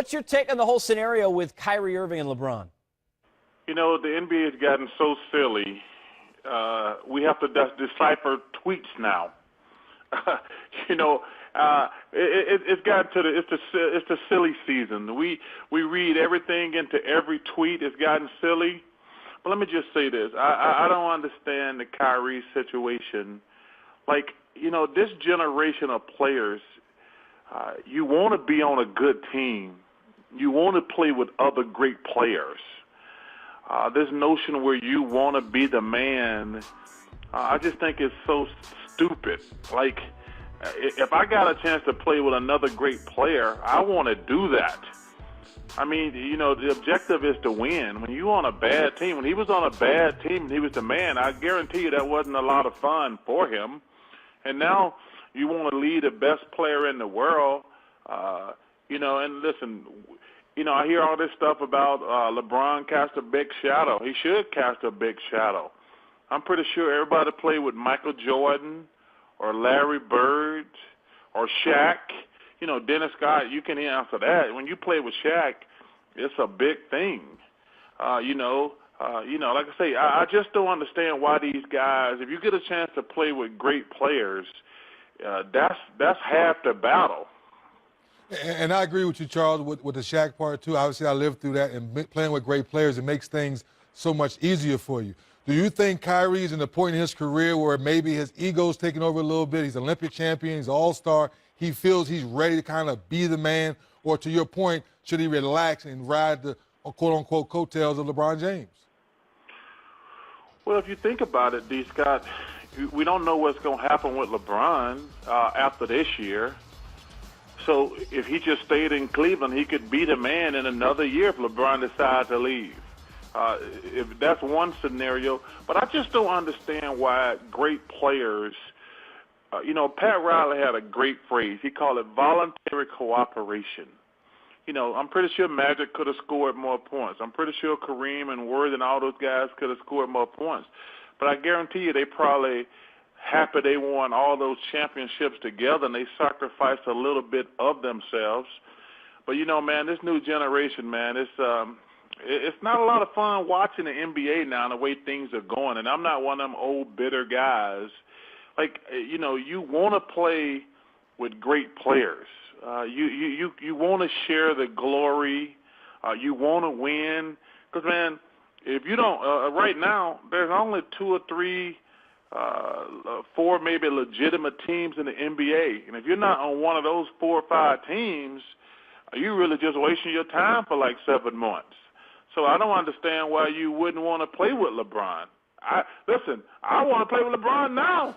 What's your take on the whole scenario with Kyrie Irving and LeBron? You know, the NBA has gotten so silly. We have to decipher tweets now. you know, it's gotten to it's the silly season. We read everything into every tweet. It's gotten silly. But let me just say this: I don't understand the Kyrie situation. Like, you know, this generation of players, you want to be on a good team. You want to play with other great players. This notion where you want to be the man, I just think it's so stupid. Like, if I got a chance to play with another great player, I want to do that. I mean, you know, the objective is to win. When you're on a bad team, when he was on a bad team and he was the man, I guarantee you that wasn't a lot of fun for him. And now you want to lead the best player in the world, you know, and listen, you know, I hear all this stuff about LeBron cast a big shadow. He should cast a big shadow. I'm pretty sure everybody played with Michael Jordan or Larry Bird or Shaq. You know, Dennis Scott, you can answer that. When you play with Shaq, it's a big thing. You know, like I say, I just don't understand why these guys, if you get a chance to play with great players, that's half the battle. And I agree with you, Charles, with the Shaq part, too. Obviously, I lived through that, and playing with great players, it makes things so much easier for you. Do you think Kyrie's in the point in his career where maybe his ego's taking over a little bit? He's Olympic champion, he's all-star. He feels he's ready to kind of be the man? Or to your point, should he relax and ride the quote-unquote coattails of LeBron James? Well, if you think about it, D. Scott, we don't know what's going to happen with LeBron after this year. So if he just stayed in Cleveland, he could be the man in another year if LeBron decides to leave. If that's one scenario. But I just don't understand why great players, you know, Pat Riley had a great phrase. He called it voluntary cooperation. You know, I'm pretty sure Magic could have scored more points. I'm pretty sure Kareem and Word and all those guys could have scored more points. But I guarantee you they probably happy they won all those championships together and they sacrificed a little bit of themselves. But, you know, man, this new generation, man, it's not a lot of fun watching the NBA now and the way things are going. And I'm not one of them old, bitter guys. Like, you know, you want to play with great players. You want to share the glory. You want to win. Because, man, if you don't, right now, there's only 2 or 3, 4 maybe legitimate teams in the NBA. And if you're not on one of those 4 or 5 teams, you're really just wasting your time for like 7 months. So I don't understand why you wouldn't want to play with LeBron. Listen, I want to play with LeBron now.